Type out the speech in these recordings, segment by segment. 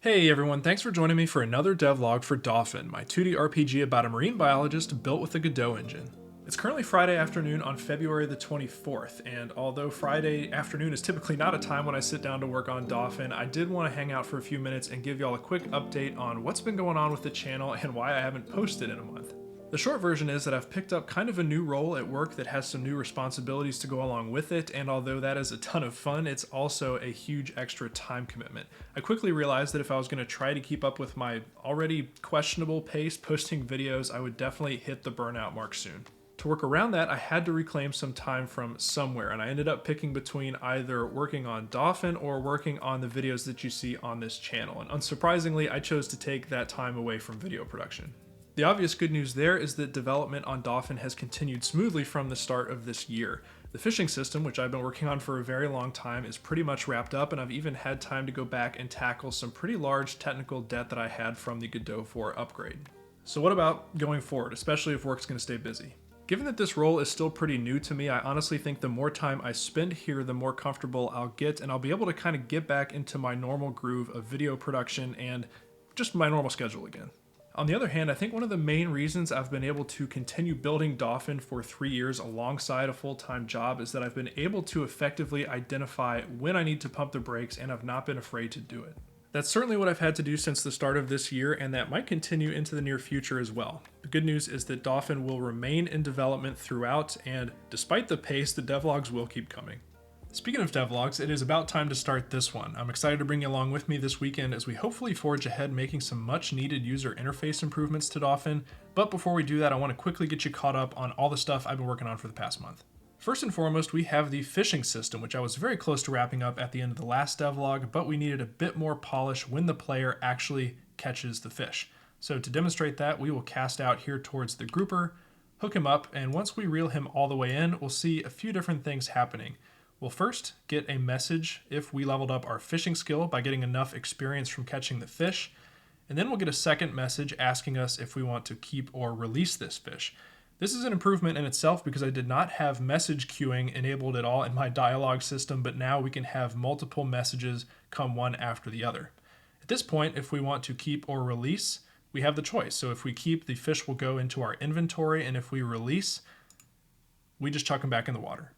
Hey everyone, thanks for joining me for another devlog for Dauphin, my 2D RPG about a marine biologist built with a Godot engine. It's currently Friday afternoon on February the 24th, and although Friday afternoon is typically not a time when I sit down to work on Dauphin, I did want to hang out for a few minutes and give y'all a quick update on what's been going on with the channel and why I haven't posted in a month. The short version is that I've picked up kind of a new role at work that has some new responsibilities to go along with it, and although that is a ton of fun, it's also a huge extra time commitment. I quickly realized that if I was going to try to keep up with my already questionable pace posting videos, I would definitely hit the burnout mark soon. To work around that, I had to reclaim some time from somewhere, and I ended up picking between either working on Dauphin or working on the videos that you see on this channel, and unsurprisingly, I chose to take that time away from video production. The obvious good news there is that development on Dauphin has continued smoothly from the start of this year. The fishing system, which I've been working on for a very long time, is pretty much wrapped up, and I've even had time to go back and tackle some pretty large technical debt that I had from the Godot 4 upgrade. So what about going forward, especially if work's going to stay busy? Given that this role is still pretty new to me, I honestly think the more time I spend here, the more comfortable I'll get, and I'll be able to kind of get back into my normal groove of video production and just my normal schedule again. On the other hand, I think one of the main reasons I've been able to continue building Dauphin for 3 years alongside a full-time job is that I've been able to effectively identify when I need to pump the brakes and I've not been afraid to do it. That's certainly what I've had to do since the start of this year, and that might continue into the near future as well. The good news is that Dauphin will remain in development throughout, and despite the pace, the devlogs will keep coming. Speaking of devlogs, it is about time to start this one. I'm excited to bring you along with me this weekend as we hopefully forge ahead making some much needed user interface improvements to Dauphin, but before we do that, I want to quickly get you caught up on all the stuff I've been working on for the past month. First and foremost, we have the fishing system, which I was very close to wrapping up at the end of the last devlog, but we needed a bit more polish when the player actually catches the fish. So to demonstrate that, we will cast out here towards the grouper, hook him up, and once we reel him all the way in, we'll see a few different things happening. We'll first get a message if we leveled up our fishing skill by getting enough experience from catching the fish, and then we'll get a second message asking us if we want to keep or release this fish. This is an improvement in itself because I did not have message queuing enabled at all in my dialogue system, but now we can have multiple messages come one after the other. At this point, if we want to keep or release, we have the choice. So if we keep, the fish will go into our inventory, and if we release, we just chuck them back in the water.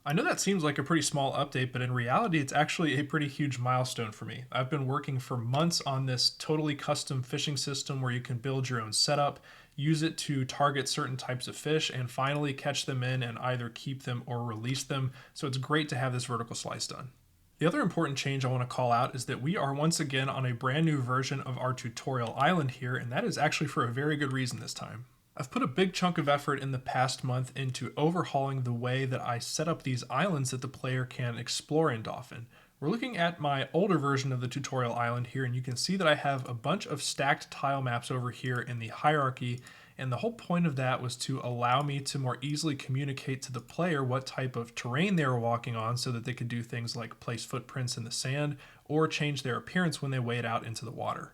I know that seems like a pretty small update, but in reality, it's actually a pretty huge milestone for me. I've been working for months on this totally custom fishing system where you can build your own setup, use it to target certain types of fish, and finally catch them in and either keep them or release them. So it's great to have this vertical slice done. The other important change I want to call out is that we are once again on a brand new version of our tutorial island here, and that is actually for a very good reason this time. I've put a big chunk of effort in the past month into overhauling the way that I set up these islands that the player can explore in Dauphin. We're looking at my older version of the tutorial island here, and you can see that I have a bunch of stacked tile maps over here in the hierarchy, and the whole point of that was to allow me to more easily communicate to the player what type of terrain they were walking on so that they could do things like place footprints in the sand or change their appearance when they wade out into the water.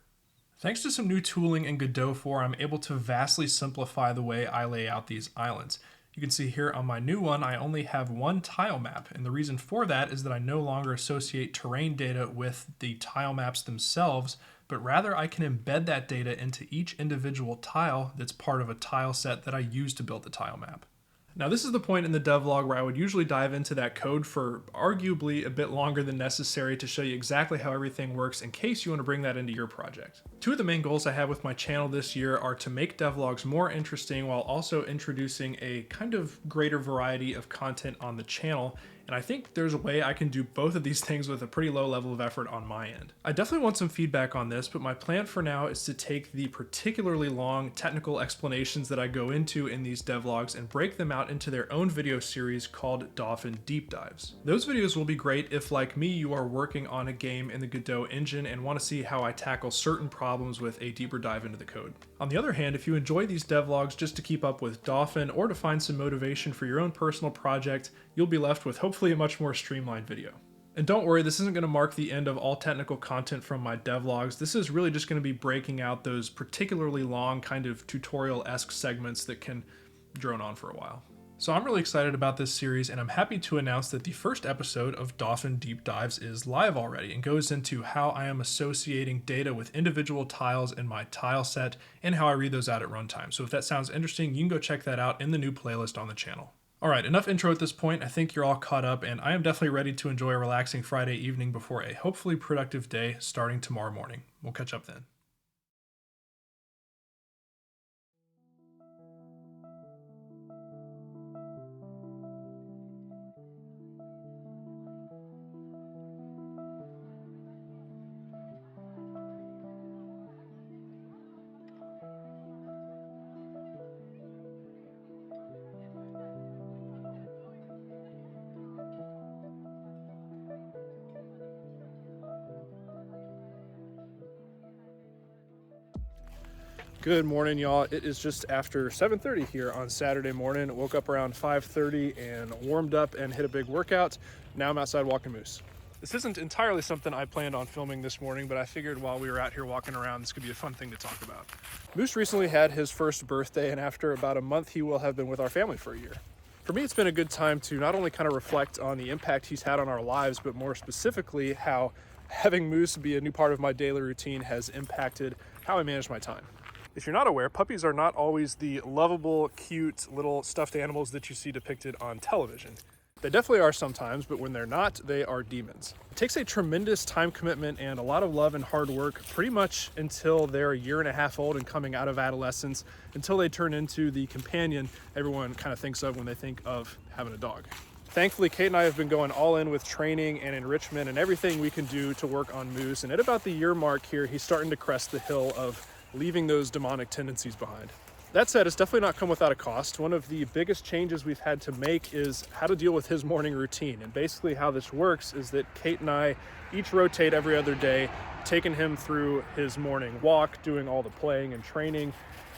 Thanks to some new tooling in Godot 4, I'm able to vastly simplify the way I lay out these islands. You can see here on my new one, I only have one tile map, and the reason for that is that I no longer associate terrain data with the tile maps themselves, but rather I can embed that data into each individual tile that's part of a tile set that I use to build the tile map. Now this is the point in the devlog where I would usually dive into that code for arguably a bit longer than necessary to show you exactly how everything works in case you want to bring that into your project. Two of the main goals I have with my channel this year are to make devlogs more interesting while also introducing a kind of greater variety of content on the channel, and I think there's a way I can do both of these things with a pretty low level of effort on my end. I definitely want some feedback on this, but my plan for now is to take the particularly long technical explanations that I go into in these devlogs and break them out into their own video series called Dauphin Deep Dives. Those videos will be great if, like me, you are working on a game in the Godot engine and want to see how I tackle certain problems with a deeper dive into the code. On the other hand, if you enjoy these devlogs just to keep up with Dauphin or to find some motivation for your own personal project, you'll be left with hopefully a much more streamlined video. And don't worry, this isn't going to mark the end of all technical content from my devlogs. This is really just going to be breaking out those particularly long kind of tutorial-esque segments that can drone on for a while. So I'm really excited about this series, and I'm happy to announce that the first episode of Dauphin Deep Dives is live already and goes into how I am associating data with individual tiles in my tile set and how I read those out at runtime. So if that sounds interesting, you can go check that out in the new playlist on the channel. Alright, enough intro at this point. I think you're all caught up, and I am definitely ready to enjoy a relaxing Friday evening before a hopefully productive day starting tomorrow morning. We'll catch up then. Good morning, y'all. It is just after 7:30 here on Saturday morning. Woke up around 5:30 and warmed up and hit a big workout. Now I'm outside walking moose. This isn't entirely something I planned on filming this morning, but I figured while we were out here walking around, this could be a fun thing to talk about. Moose recently had his first birthday, and after about a month, he will have been with our family for a year. For me, it's been a good time to not only kind of reflect on the impact he's had on our lives, but more specifically, how having Moose be a new part of my daily routine has impacted how I manage my time. If you're not aware, puppies are not always the lovable, cute little stuffed animals that you see depicted on television. They definitely are sometimes, but when they're not, they are demons. It takes a tremendous time commitment and a lot of love and hard work pretty much until they're a year and a half old and coming out of adolescence, until they turn into the companion everyone kind of thinks of when they think of having a dog. Thankfully, Kate and I have been going all in with training and enrichment and everything we can do to work on Moose, and at about the year mark here, he's starting to crest the hill of leaving those demonic tendencies behind. That said, it's definitely not come without a cost. One of the biggest changes we've had to make is how to deal with his morning routine. And basically how this works is that Kate and I each rotate every other day, taking him through his morning walk, doing all the playing and training.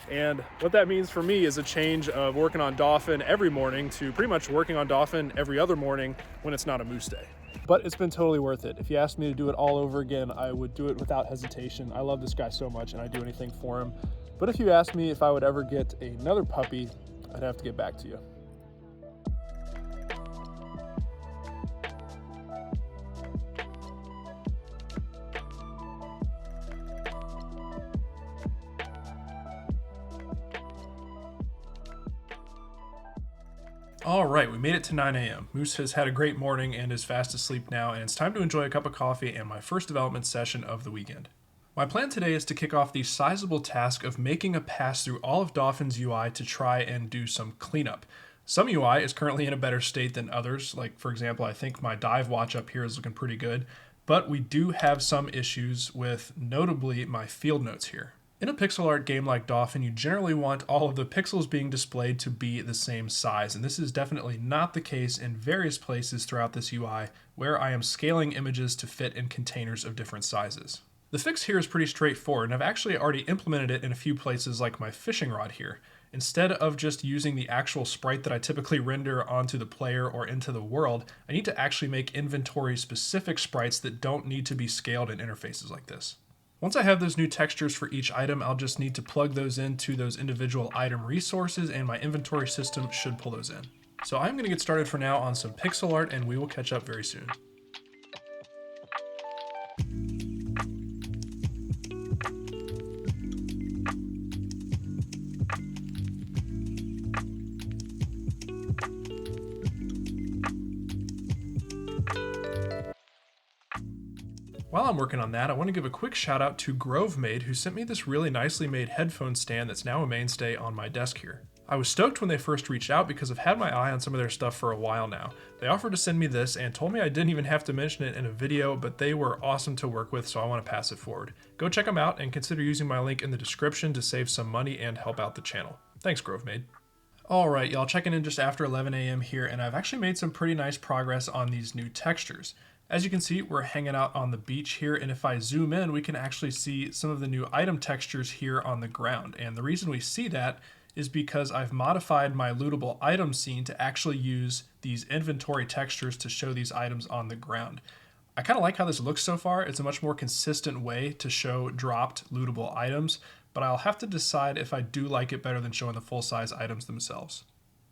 And what that means for me is a change of working on Dauphin every morning to pretty much working on Dauphin every other morning when it's not a Moose day. But it's been totally worth it. If you asked me to do it all over again, I would do it without hesitation. I love this guy so much and I'd do anything for him. But if you asked me if I would ever get another puppy, I'd have to get back to you. All right, we made it to 9 a.m. Moose has had a great morning and is fast asleep now, and it's time to enjoy a cup of coffee and my first development session of the weekend. My plan today is to kick off the sizable task of making a pass through all of Dauphin's UI to try and do some cleanup. Some UI is currently in a better state than others, like for example, I think my dive watch up here is looking pretty good, but we do have some issues with notably my field notes here. In a pixel art game like Dauphin, you generally want all of the pixels being displayed to be the same size, and this is definitely not the case in various places throughout this UI where I am scaling images to fit in containers of different sizes. The fix here is pretty straightforward, and I've actually already implemented it in a few places like my fishing rod here. Instead of just using the actual sprite that I typically render onto the player or into the world, I need to actually make inventory-specific sprites that don't need to be scaled in interfaces like this. Once I have those new textures for each item, I'll just need to plug those into those individual item resources, and my inventory system should pull those in. So I'm going to get started for now on some pixel art, and we will catch up very soon. While I'm working on that, I want to give a quick shout out to GroveMade, who sent me this really nicely made headphone stand that's now a mainstay on my desk here. I was stoked when they first reached out because I've had my eye on some of their stuff for a while now. They offered to send me this and told me I didn't even have to mention it in a video, but they were awesome to work with, so I want to pass it forward. Go check them out and consider using my link in the description to save some money and help out the channel. Thanks, GroveMade. Alright, y'all, checking in just after 11 a.m. here, and I've actually made some pretty nice progress on these new textures. As you can see, we're hanging out on the beach here, and if I zoom in, we can actually see some of the new item textures here on the ground. And the reason we see that is because I've modified my lootable item scene to actually use these inventory textures to show these items on the ground. I kind of like how this looks so far. It's a much more consistent way to show dropped lootable items, but I'll have to decide if I do like it better than showing the full-size items themselves.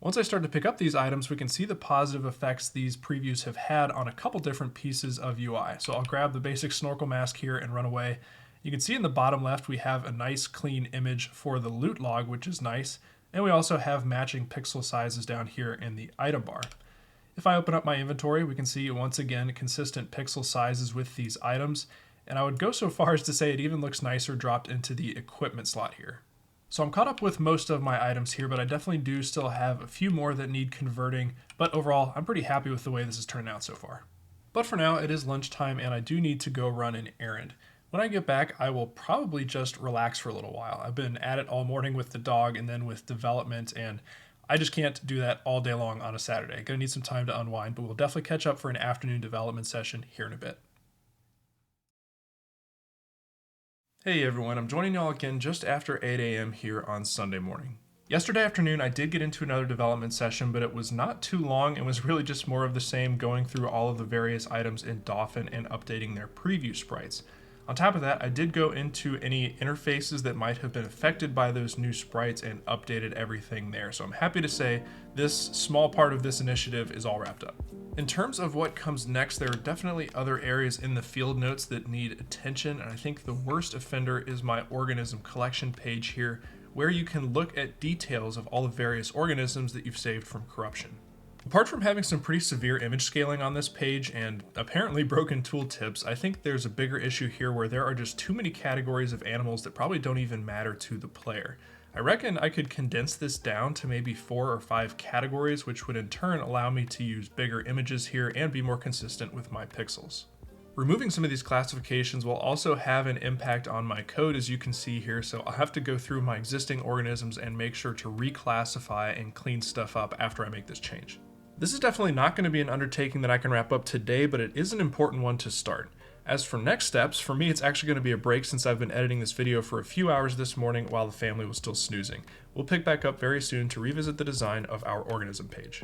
Once I start to pick up these items, we can see the positive effects these previews have had on a couple different pieces of UI. So I'll grab the basic snorkel mask here and run away. You can see in the bottom left we have a nice clean image for the loot log, which is nice. And we also have matching pixel sizes down here in the item bar. If I open up my inventory, we can see once again consistent pixel sizes with these items. And I would go so far as to say it even looks nicer dropped into the equipment slot here. So I'm caught up with most of my items here, but I definitely do still have a few more that need converting. But overall, I'm pretty happy with the way this has turned out so far. But for now, it is lunchtime and I do need to go run an errand. When I get back, I will probably just relax for a little while. I've been at it all morning with the dog and then with development, and I just can't do that all day long on a Saturday. Gonna need some time to unwind, but we'll definitely catch up for an afternoon development session here in a bit. Hey everyone, I'm joining y'all again just after 8 a.m. here on Sunday morning. Yesterday afternoon, I did get into another development session, but it was not too long. It was really just more of the same, going through all of the various items in Dauphin and updating their preview sprites. On top of that, I did go into any interfaces that might have been affected by those new sprites and updated everything there. So I'm happy to say this small part of this initiative is all wrapped up. In terms of what comes next, there are definitely other areas in the field notes that need attention, and I think the worst offender is my organism collection page here, where you can look at details of all the various organisms that you've saved from corruption. Apart from having some pretty severe image scaling on this page and apparently broken tooltips, I think there's a bigger issue here where there are just too many categories of animals that probably don't even matter to the player. I reckon I could condense this down to maybe 4 or 5 categories, which would in turn allow me to use bigger images here and be more consistent with my pixels. Removing some of these classifications will also have an impact on my code, as you can see here, so I'll have to go through my existing organisms and make sure to reclassify and clean stuff up after I make this change. This is definitely not going to be an undertaking that I can wrap up today, but it is an important one to start. As for next steps, for me it's actually going to be a break since I've been editing this video for a few hours this morning while the family was still snoozing. We'll pick back up very soon to revisit the design of our organism page.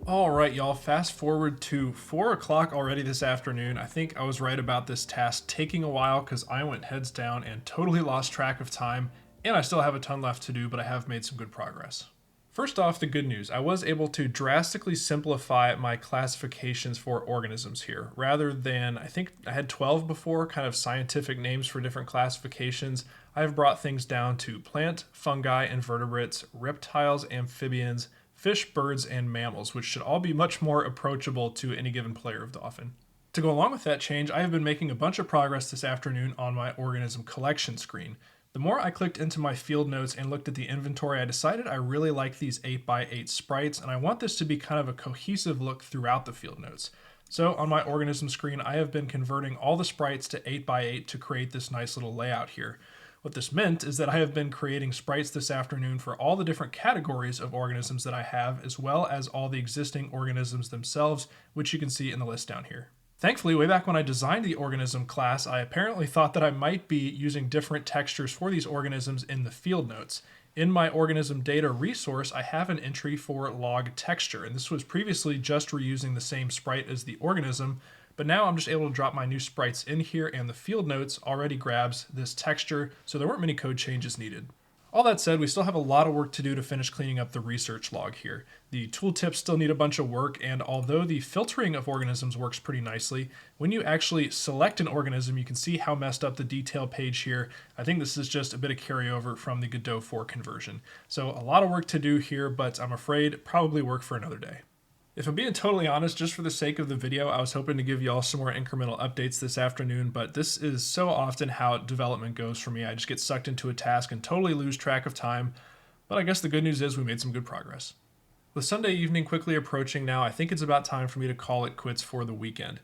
Alright y'all, fast forward to 4 o'clock already this afternoon. I think I was right about this task taking a while because I went heads down and totally lost track of time, and I still have a ton left to do, but I have made some good progress. First off, the good news. I was able to drastically simplify my classifications for organisms here. Rather than, I think I had 12 before, kind of scientific names for different classifications, I've brought things down to plant, fungi, invertebrates, reptiles, amphibians, fish, birds, and mammals, which should all be much more approachable to any given player of Dauphin. To go along with that change, I have been making a bunch of progress this afternoon on my organism collection screen. The more I clicked into my field notes and looked at the inventory, I decided I really like these 8x8 sprites, and I want this to be kind of a cohesive look throughout the field notes. So on my organism screen, I have been converting all the sprites to 8x8 to create this nice little layout here. What this meant is that I have been creating sprites this afternoon for all the different categories of organisms that I have, as well as all the existing organisms themselves, which you can see in the list down here. Thankfully, way back when I designed the organism class, I apparently thought that I might be using different textures for these organisms in the field notes. In my organism data resource, I have an entry for log texture, and this was previously just reusing the same sprite as the organism, but now I'm just able to drop my new sprites in here, and the field notes already grabs this texture, so there weren't many code changes needed. All that said, we still have a lot of work to do to finish cleaning up the research log here. The tooltips still need a bunch of work, and although the filtering of organisms works pretty nicely, when you actually select an organism, you can see how messed up the detail page here. I think this is just a bit of carryover from the Godot 4 conversion. So a lot of work to do here, but I'm afraid probably work for another day. If I'm being totally honest, just for the sake of the video, I was hoping to give y'all some more incremental updates this afternoon, but this is so often how development goes for me. I just get sucked into a task and totally lose track of time, but I guess the good news is we made some good progress. With Sunday evening quickly approaching now, I think it's about time for me to call it quits for the weekend.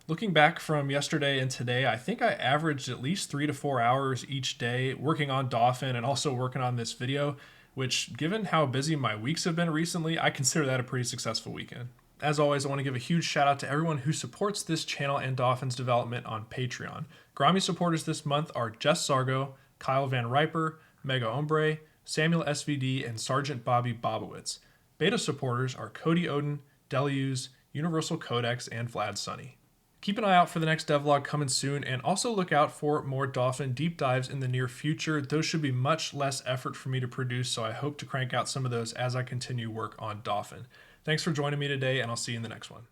Looking back from yesterday and today, I think I averaged at least 3 to 4 hours each day working on Dauphin and also working on this video, which, given how busy my weeks have been recently, I consider that a pretty successful weekend. As always, I want to give a huge shout out to everyone who supports this channel and Dauphin's development on Patreon. Grommy supporters this month are Jess Sargo, Kyle Van Riper, Mega Ombre, Samuel SVD, and Sergeant Bobby Bobowitz. Beta supporters are Cody Odin, Deluse, Universal Codex, and Vlad Sunny. Keep an eye out for the next devlog coming soon, and also look out for more Dauphin deep dives in the near future. Those should be much less effort for me to produce, so I hope to crank out some of those as I continue work on Dauphin. Thanks for joining me today, and I'll see you in the next one.